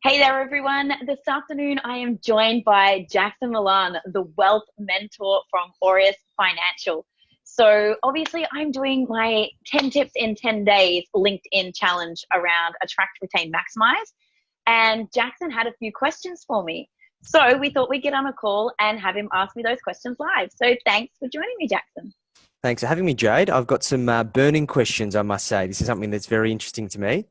Hey there, everyone. This afternoon, I am joined by Jackson Milan, the wealth mentor from Aureus Financial. So obviously, I'm doing my 10 tips in 10 days LinkedIn challenge around attract, retain, maximize. And Jackson had a few questions for me. So we thought we'd get on a call and have him ask me those questions live. So thanks for joining me, Jackson. Thanks for having me, Jade. I've got some burning questions, I must say. This is something that's very interesting to me.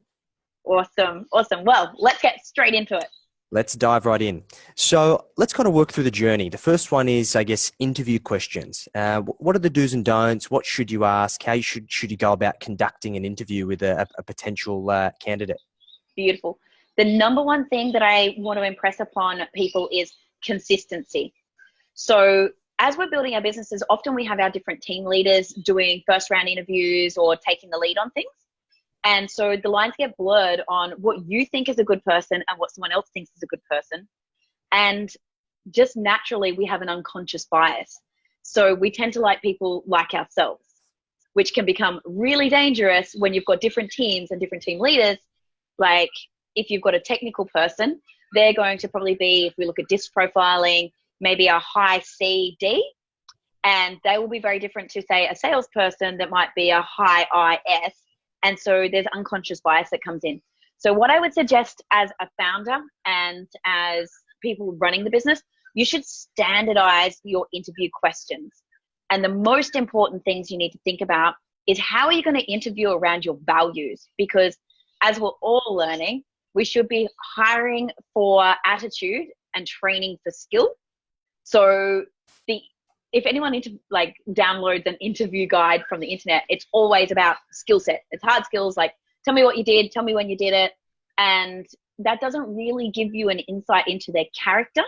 Awesome. Awesome. Well, let's get straight into it. Let's dive right in. So let's kind of work through the journey. The first one is, I guess, interview questions. What are the do's and don'ts? What should you ask? How should you go about conducting an interview with a potential candidate? Beautiful. The number one thing that I want to impress upon people is consistency. So as we're building our businesses, often we have our different team leaders doing first round interviews or taking the lead on things. And so the lines get blurred on what you think is a good person and what someone else thinks is a good person. And just naturally, we have an unconscious bias. So we tend to like people like ourselves, which can become really dangerous when you've got different teams and different team leaders. Like if you've got a technical person, they're going to probably be, if we look at disc profiling, maybe a high C, D, and they will be very different to, say, a salesperson that might be a high I, S. And so there's unconscious bias that comes in. So what I would suggest as a founder and as people running the business, you should standardize your interview questions. And the most important things you need to think about is how are you going to interview around your values? Because as we're all learning, we should be hiring for attitude and training for skill. So if anyone downloads an interview guide from the internet, it's always about skill set. It's hard skills, like tell me what you did, tell me when you did it. And that doesn't really give you an insight into their character.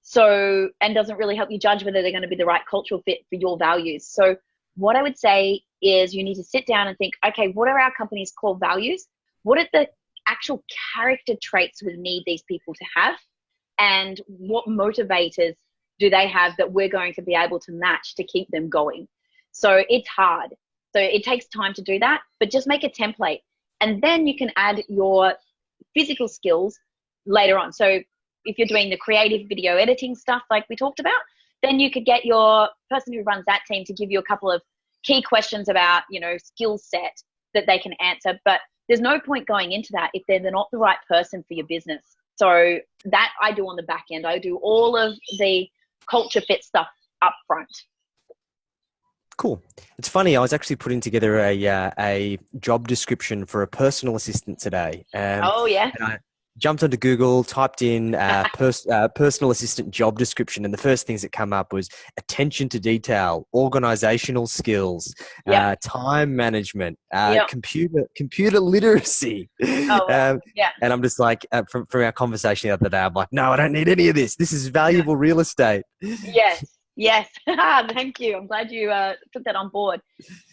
So, and doesn't really help you judge whether they're going to be the right cultural fit for your values. So what I would say is you need to sit down and think, okay, what are our company's core values? What are the actual character traits we need these people to have? And what motivators do they have that we're going to be able to match to keep them going? So it's hard. So it takes time to do that, but just make a template. And then you can add your physical skills later on. So if you're doing the creative video editing stuff like we talked about, then you could get your person who runs that team to give you a couple of key questions about, skill set that they can answer. But there's no point going into that if they're not the right person for your business. So that I do on the back end. I do all of the culture fit stuff up front. Cool. It's funny. I was actually putting together a job description for a personal assistant today. Oh yeah. And I jumped onto Google, typed in personal assistant job description, and the first things that come up was attention to detail, organizational skills, time management, computer literacy. Oh, wow. Yeah. And I'm just like, from our conversation the other day, I'm like, no, I don't need any of this. This is valuable real estate. Yes. Thank you. I'm glad you took that on board.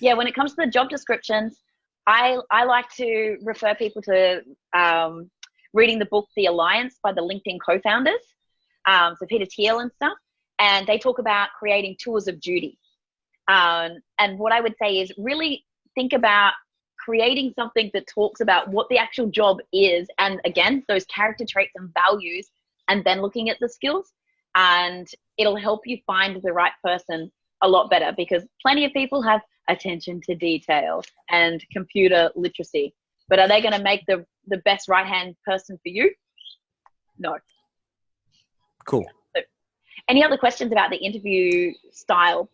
Yeah, when it comes to the job descriptions, I like to refer people to reading the book The Alliance by the LinkedIn co-founders, so Peter Thiel and stuff, and they talk about creating tours of duty. And what I would say is really think about creating something that talks about what the actual job is, and again, those character traits and values, and then looking at the skills, and it'll help you find the right person a lot better, because plenty of people have attention to detail and computer literacy. But are they going to make the best right-hand person for you? No. Cool. So, any other questions about the interview style?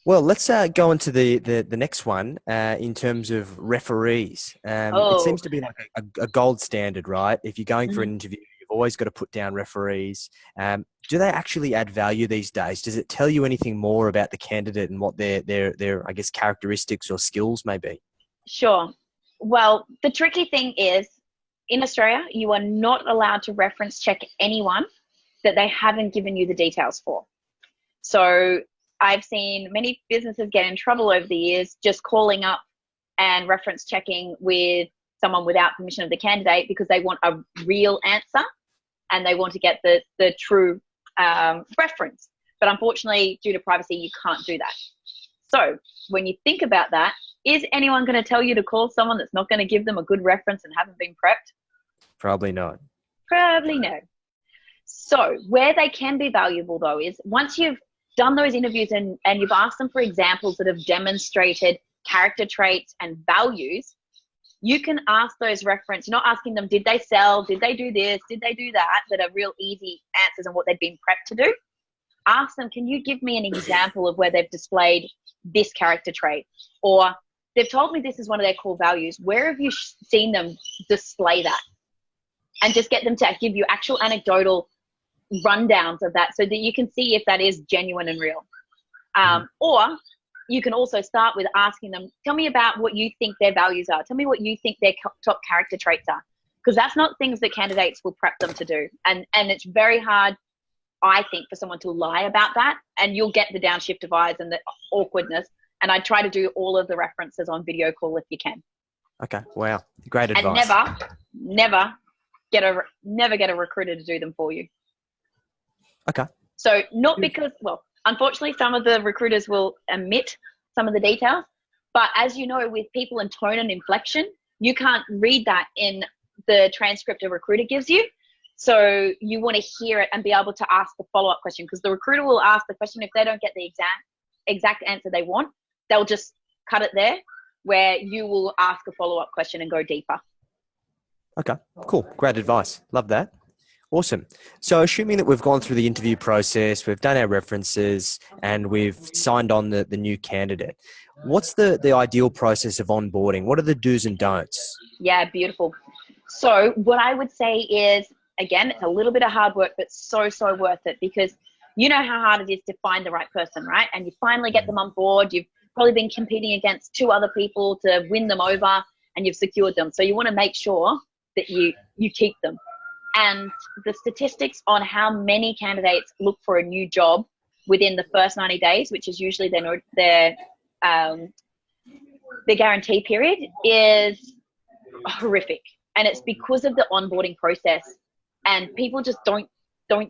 Well, let's go into the next one in terms of referees. It seems to be like a gold standard, right? If you're going for an interview, you've always got to put down referees. Do they actually add value these days? Does it tell you anything more about the candidate and what their I guess, characteristics or skills may be? Sure. Well, the tricky thing is, in Australia, you are not allowed to reference check anyone that they haven't given you the details for. So I've seen many businesses get in trouble over the years just calling up and reference checking with someone without permission of the candidate because they want a real answer and they want to get the true reference. But unfortunately, due to privacy, you can't do that. So when you think about that, is anyone going to tell you to call someone that's not going to give them a good reference and haven't been prepped? Probably not. Probably no. So where they can be valuable though is once you've done those interviews and you've asked them for examples that have demonstrated character traits and values, you can ask those reference, not asking them, did they sell? Did they do this? Did they do that? That are real easy answers on what they've been prepped to do. Ask them, can you give me an example of where they've displayed this character trait? Or they've told me this is one of their core values. Where have you seen them display that? And just get them to give you actual anecdotal rundowns of that so that you can see if that is genuine and real. Or you can also start with asking them, tell me about what you think their values are. Tell me what you think their top character traits are. Because that's not things that candidates will prep them to do. And it's very hard, I think, for someone to lie about that. And you'll get the downshift of eyes and the awkwardness. And I try to do all of the references on video call if you can. Okay. Wow. Great advice. And never get a recruiter to do them for you. Okay. So not because, well, unfortunately, some of the recruiters will omit some of the details, but as you know, with people and tone and inflection, you can't read that in the transcript a recruiter gives you. So you want to hear it and be able to ask the follow-up question, because the recruiter will ask the question. If they don't get the exact answer they want, they'll just cut it there, where you will ask a follow-up question and go deeper. Okay, cool. Great advice. Love that. Awesome. So assuming that we've gone through the interview process, we've done our references, and we've signed on the new candidate, what's the ideal process of onboarding? What are the do's and don'ts? Yeah, beautiful. So what I would say is, again, it's a little bit of hard work, but so worth it, because you know how hard it is to find the right person, right? And you finally get them on board. You've probably been competing against 2 other people to win them over, and you've secured them. So you want to make sure that you keep them. And the statistics on how many candidates look for a new job within the first 90 days, which is usually their guarantee period, is horrific. And it's because of the onboarding process. And people just don't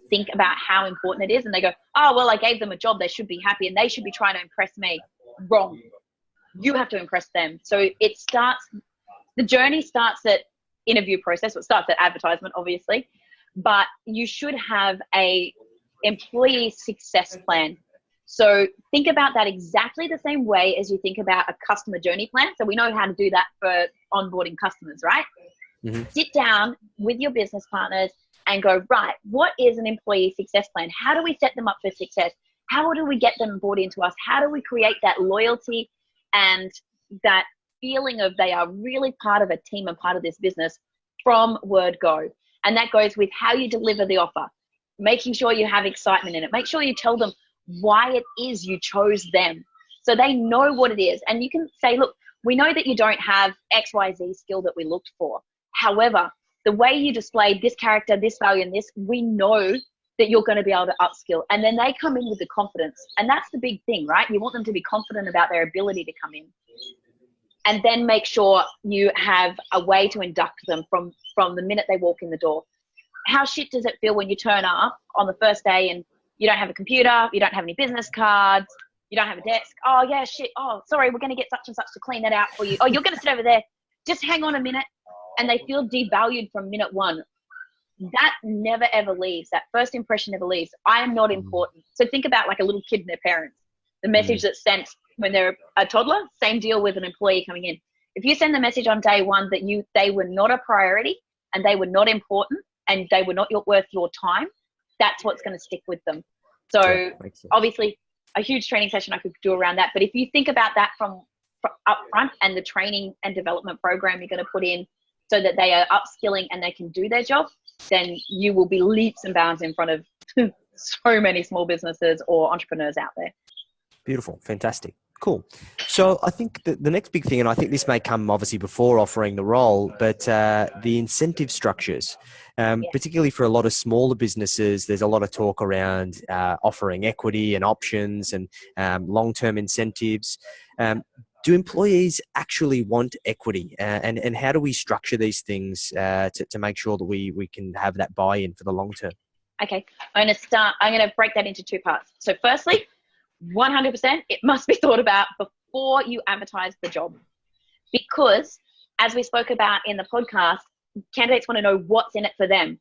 think about how important it is. And they go, oh, well, I gave them a job. They should be happy and they should be trying to impress me. Wrong. You have to impress them. So the journey starts at interview process. It starts at advertisement, obviously, but you should have a employee success plan. So think about that exactly the same way as you think about a customer journey plan. So we know how to do that for onboarding customers, right? Mm-hmm. Sit down with your business partners and go, right, what is an employee success plan? How do we set them up for success? How do we get them bought into us? How do we create that loyalty and that feeling of they are really part of a team and part of this business from word go? And that goes with how you deliver the offer, making sure you have excitement in it. Make sure you tell them why it is you chose them, so they know what it is. And you can say, look, we know that you don't have XYZ skill that we looked for. However, the way you displayed this character, this value, and this, we know that you're going to be able to upskill. And then they come in with the confidence. And that's the big thing, right? You want them to be confident about their ability to come in. And then make sure you have a way to induct them from the minute they walk in the door. How shit does it feel when you turn up on the first day and you don't have a computer, you don't have any business cards, you don't have a desk? Oh, yeah, shit. Oh, sorry, we're going to get such and such to clean that out for you. Oh, you're going to sit over there. Just hang on a minute. And they feel devalued from minute one. That never, ever leaves. That first impression never leaves. I am not important. So think about like a little kid and their parents. The message that's sent when they're a toddler, same deal with an employee coming in. If you send the message on day one that they were not a priority and they were not important and they were not worth your time, that's what's going to stick with them. So obviously a huge training session I could do around that. But if you think about that from up front and the training and development program you're going to put in so that they are upskilling and they can do their job, then you will be leaps and bounds in front of so many small businesses or entrepreneurs out there. Beautiful. Fantastic. Cool. So I think the next big thing, and I think this may come obviously before offering the role, but the incentive structures, particularly for a lot of smaller businesses, there's a lot of talk around offering equity and options and long-term incentives. Do employees actually want equity? And how do we structure these things to make sure that we can have that buy-in for the long term? Okay. I'm going to break that into 2 parts. So firstly, 100%, it must be thought about before you advertise the job. Because as we spoke about in the podcast, candidates want to know what's in it for them.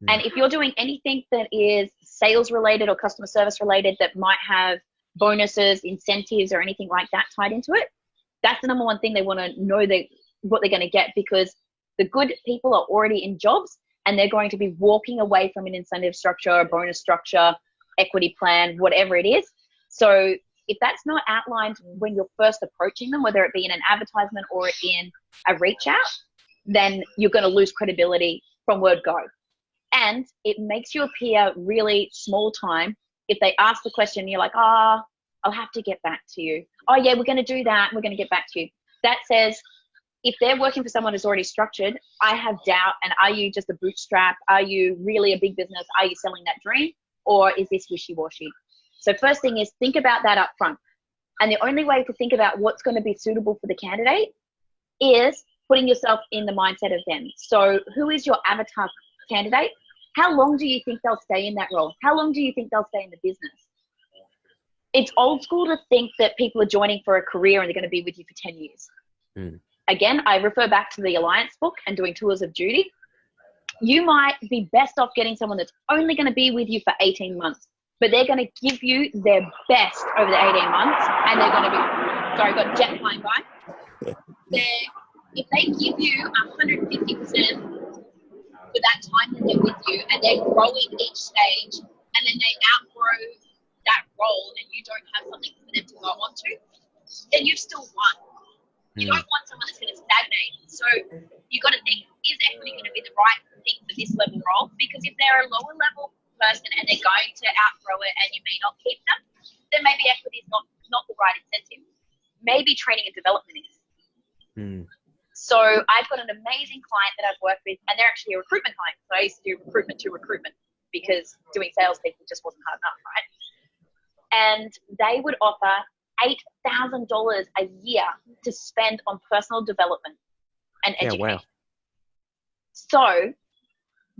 And if you're doing anything that is sales related or customer service related that might have bonuses, incentives, or anything like that tied into it, that's the number one thing they want to know what they're going to get, because the good people are already in jobs and they're going to be walking away from an incentive structure, a bonus structure, equity plan, whatever it is. So if that's not outlined when you're first approaching them, whether it be in an advertisement or in a reach out, then you're going to lose credibility from word go. And it makes you appear really small time if they ask the question, you're like, I'll have to get back to you. Oh yeah, we're going to do that. We're going to get back to you. That says, if they're working for someone who's already structured, I have doubt. And are you just a bootstrap? Are you really a big business? Are you selling that dream? Or is this wishy-washy? So first thing is think about that up front. And the only way to think about what's going to be suitable for the candidate is putting yourself in the mindset of them. So who is your avatar candidate? How long do you think they'll stay in that role? How long do you think they'll stay in the business? It's old school to think that people are joining for a career and they're going to be with you for 10 years. Again, I refer back to the Alliance book and doing tours of duty. You might be best off getting someone that's only going to be with you for 18 months, but they're going to give you their best over the 18 months, and they're going to be, sorry, got jet flying by. If they give you 150% for that time that they're with you, and they're growing each stage, and then they outgrow that role and you don't have something for them to go on to, then you've still won. You don't want someone that's going to stagnate. So you've got to think, is equity going to be the right thing for this level role? Because if they're a lower level person and they're going to outgrow it and you may not keep them, then maybe equity is not the right incentive. Maybe training and development is. So I've got an amazing client that I've worked with, and they're actually a recruitment client. So I used to do recruitment to recruitment because doing salespeople just wasn't hard enough, right? And they would offer $8,000 a year to spend on personal development and education. Wow. So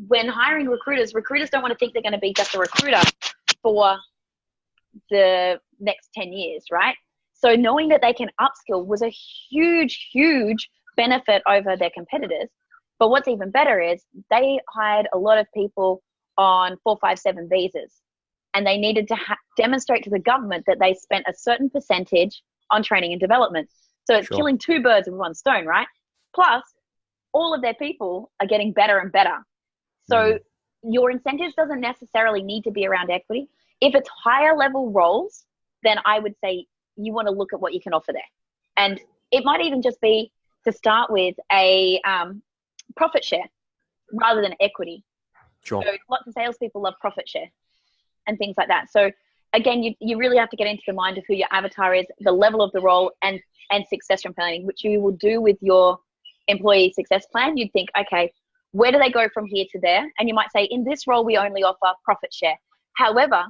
when hiring recruiters don't want to think they're going to be just a recruiter for the next 10 years, right? So knowing that they can upskill was a huge, huge benefit over their competitors. But what's even better is they hired a lot of people on 457 visas, and they needed to demonstrate to the government that they spent a certain percentage on training and development. So it's killing two birds with one stone, right? Plus, all of their people are getting better and better. So your incentives doesn't necessarily need to be around equity. If it's higher level roles, then I would say you want to look at what you can offer there. And it might even just be to start with a profit share rather than equity. So lots of salespeople love profit share and things like that. So again, you really have to get into the mind of who your avatar is, the level of the role, and succession planning, which you will do with your employee success plan. You'd think, okay, where do they go from here to there? And you might say, in this role, we only offer profit share. However,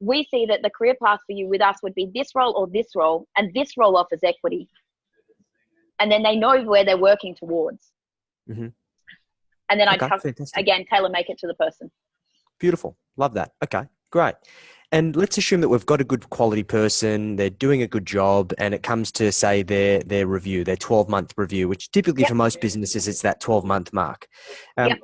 we see that the career path for you with us would be this role or this role, and this role offers equity. And then they know where they're working towards. And then again, tailor make it to the person. Beautiful. Love that. Okay, great. And let's assume that we've got a good quality person, they're doing a good job, and it comes to, say, their review, their 12-month review, which typically for most businesses, it's that 12-month mark.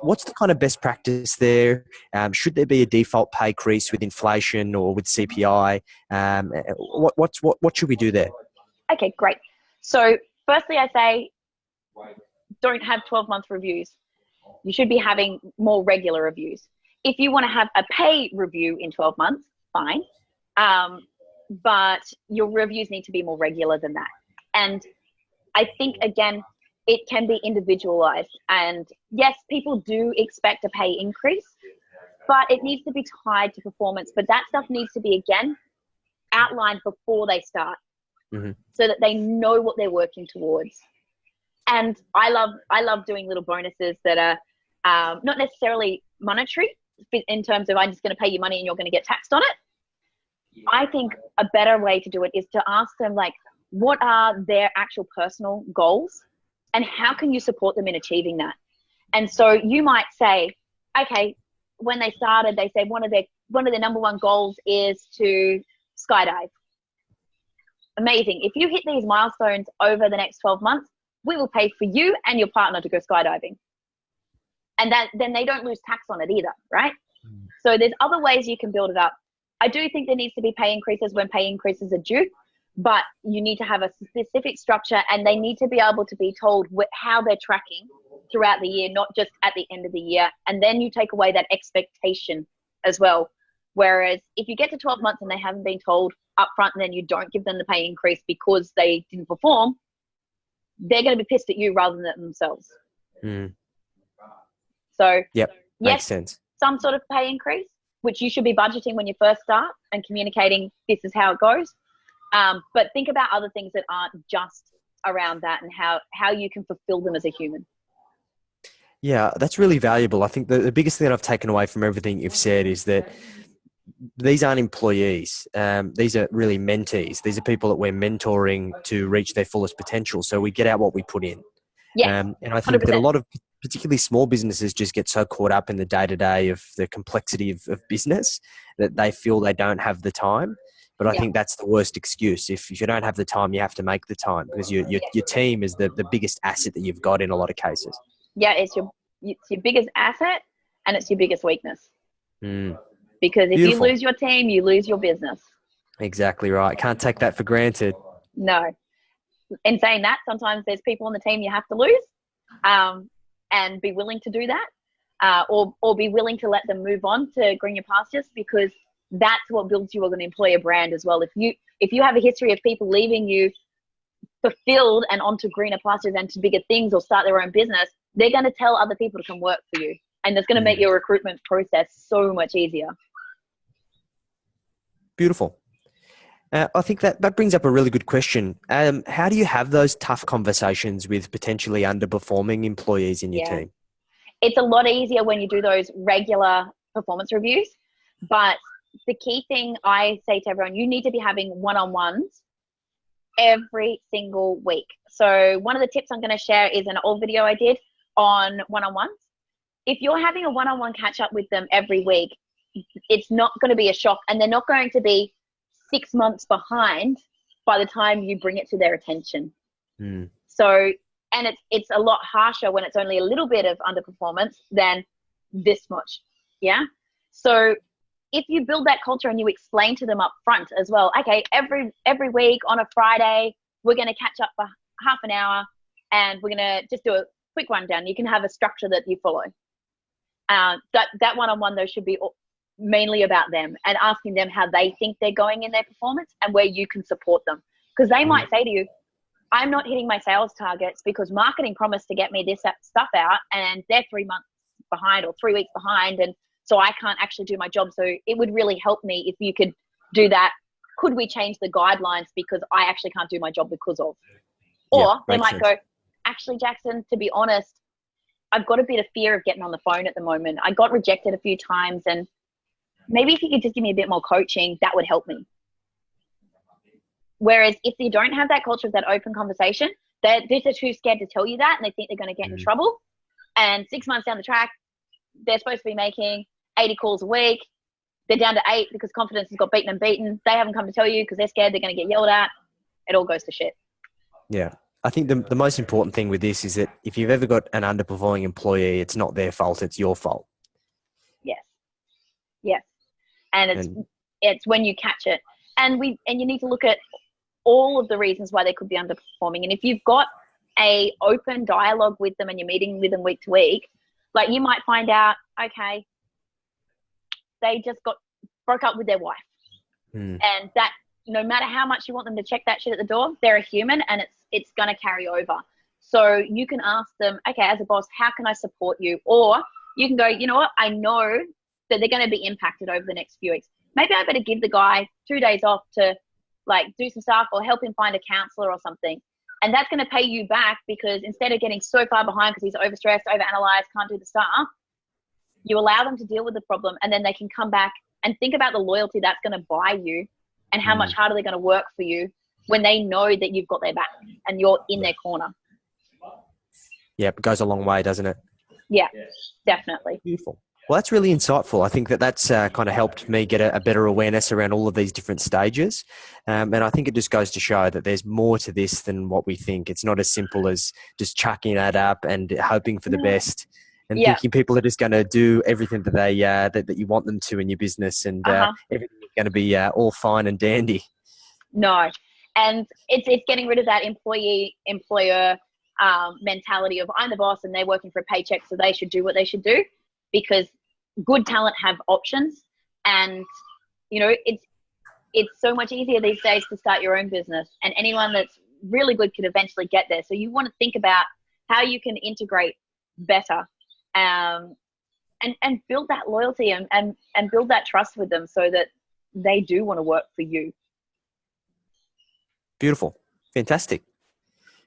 What's the kind of best practice there? Should there be a default pay increase with inflation or with CPI? What should we do there? Okay, great. So firstly, I say don't have 12-month reviews. You should be having more regular reviews. If you want to have a pay review in 12 months, fine. But your reviews need to be more regular than that. And I think, again, it can be individualized. And yes, people do expect a pay increase, but it needs to be tied to performance. But that stuff needs to be, again, outlined before they start so that they know what they're working towards. And I love doing little bonuses that are not necessarily monetary in terms of I'm just going to pay you money and you're going to get taxed on it. I think a better way to do it is to ask them, like, what are their actual personal goals and how can you support them in achieving that? And so you might say, okay, when they started, they said one of their number one goals is to skydive. Amazing. If you hit these milestones over the next 12 months, we will pay for you and your partner to go skydiving. And then they don't lose tax on it either, right? So there's other ways you can build it up. I do think there needs to be pay increases when pay increases are due, but you need to have a specific structure, and they need to be able to be told how they're tracking throughout the year, not just at the end of the year. And then you take away that expectation as well. Whereas if you get to 12 months and they haven't been told upfront, and then you don't give them the pay increase because they didn't perform, they're going to be pissed at you rather than themselves. So yep, yes, makes sense. Some sort of pay increase, which you should be budgeting when you first start and communicating this is how it goes. But think about other things that aren't just around that, and how you can fulfill them as a human. Yeah, that's really valuable. I think the biggest thing that I've taken away from everything you've said is that these aren't employees. These are really mentees. These are people that we're mentoring to reach their fullest potential. So we get out what we put in. Yeah, and I think 100%. that a lot of particularly small businesses just get so caught up in the day-to-day of the complexity of business that they feel they don't have the time. But I think that's the worst excuse. If you don't have the time, you have to make the time, because your team is the biggest asset that you've got in a lot of cases. Yeah, it's your biggest asset, and it's your biggest weakness. Because if Beautiful. you lose your team, you lose your business. Exactly right. Can't take that for granted. No. In saying that, sometimes there's people on the team you have to lose, and be willing to do that, or be willing to let them move on to greener pastures, because that's what builds you as an employer brand as well. If you have a history of people leaving you fulfilled and onto greener pastures and to bigger things, or start their own business, they're going to tell other people to come work for you, and that's going to make your recruitment process so much easier. Beautiful. I think that brings up a really good question. How do you have those tough conversations with potentially underperforming employees in your team? It's a lot easier when you do those regular performance reviews. But the key thing I say to everyone, you need to be having one-on-ones every single week. So one of the tips I'm going to share is an old video I did on one-on-ones. If you're having a one-on-one catch-up with them every week, it's not going to be a shock, and they're not going to be 6 months behind by the time you bring it to their attention. So, and it's a lot harsher when it's only a little bit of underperformance than this much. Yeah. So if you build that culture and you explain to them up front as well, okay, every week on a Friday, we're going to catch up for half an hour, and we're going to just do a quick rundown. You can have a structure that you follow. That one-on-one though should be mainly about them, and asking them how they think they're going in their performance and where you can support them. Because they might say to you, I'm not hitting my sales targets because marketing promised to get me this stuff out, and they're 3 months behind or 3 weeks behind, and so I can't actually do my job. So it would really help me if you could do that. Could we change the guidelines because I actually can't do my job because of? Or they might go, actually, Jackson, to be honest, I've got a bit of fear of getting on the phone at the moment. I got rejected a few times, and maybe if you could just give me a bit more coaching, that would help me. Whereas if you don't have that culture of that open conversation, they're just too scared to tell you that, and they think they're going to get in trouble. And 6 months down the track, they're supposed to be making 80 calls a week. They're down to 8 because confidence has got beaten and beaten. They haven't come to tell you because they're scared they're going to get yelled at. It all goes to shit. Yeah. I think the most important thing with this is that if you've ever got an underperforming employee, it's not their fault, it's your fault. Yes. Yes. And it's when you catch it. And you need to look at all of the reasons why they could be underperforming. And if you've got a open dialogue with them and you're meeting with them week to week, like you might find out, okay, they just broke up with their wife. And that, no matter how much you want them to check that shit at the door, they're a human, and it's going to carry over. So you can ask them, okay, as a boss, how can I support you? Or you can go, you know what, I know that they're going to be impacted over the next few weeks. Maybe I better give the guy 2 days off to like do some stuff, or help him find a counselor or something. And that's going to pay you back, because instead of getting so far behind because he's overstressed, overanalyzed, can't do the stuff, you allow them to deal with the problem, and then they can come back and think about the loyalty that's going to buy you, and how much harder they're going to work for you when they know that you've got their back and you're in their corner. Yeah, it goes a long way, doesn't it? Yeah, definitely. Beautiful. Well, that's really insightful. I think that's kind of helped me get a better awareness around all of these different stages. And I think it just goes to show that there's more to this than what we think. It's not as simple as just chucking that up and hoping for the best. and thinking people are just going to do everything that they that you want them to in your business, and everything is going to be all fine and dandy. No, and it's getting rid of that employer mentality of I'm the boss and they're working for a paycheck, so they should do what they should do, because good talent have options, and it's so much easier these days to start your own business, and anyone that's really good could eventually get there. So you want to think about how you can integrate better, and build that loyalty and build that trust with them so that they do want to work for you. Beautiful. Fantastic.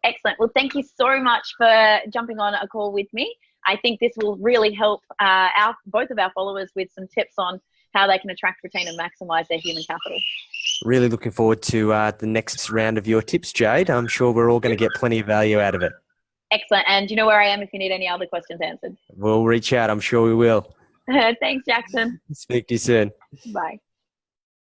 Excellent. Well, thank you so much for jumping on a call with me. I think this will really help both of our followers with some tips on how they can attract, retain, and maximize their human capital. Really looking forward to the next round of your tips, Jade. I'm sure we're all going to get plenty of value out of it. Excellent. And you know where I am if you need any other questions answered. We'll reach out. I'm sure we will. Thanks, Jackson. Speak to you soon. Bye.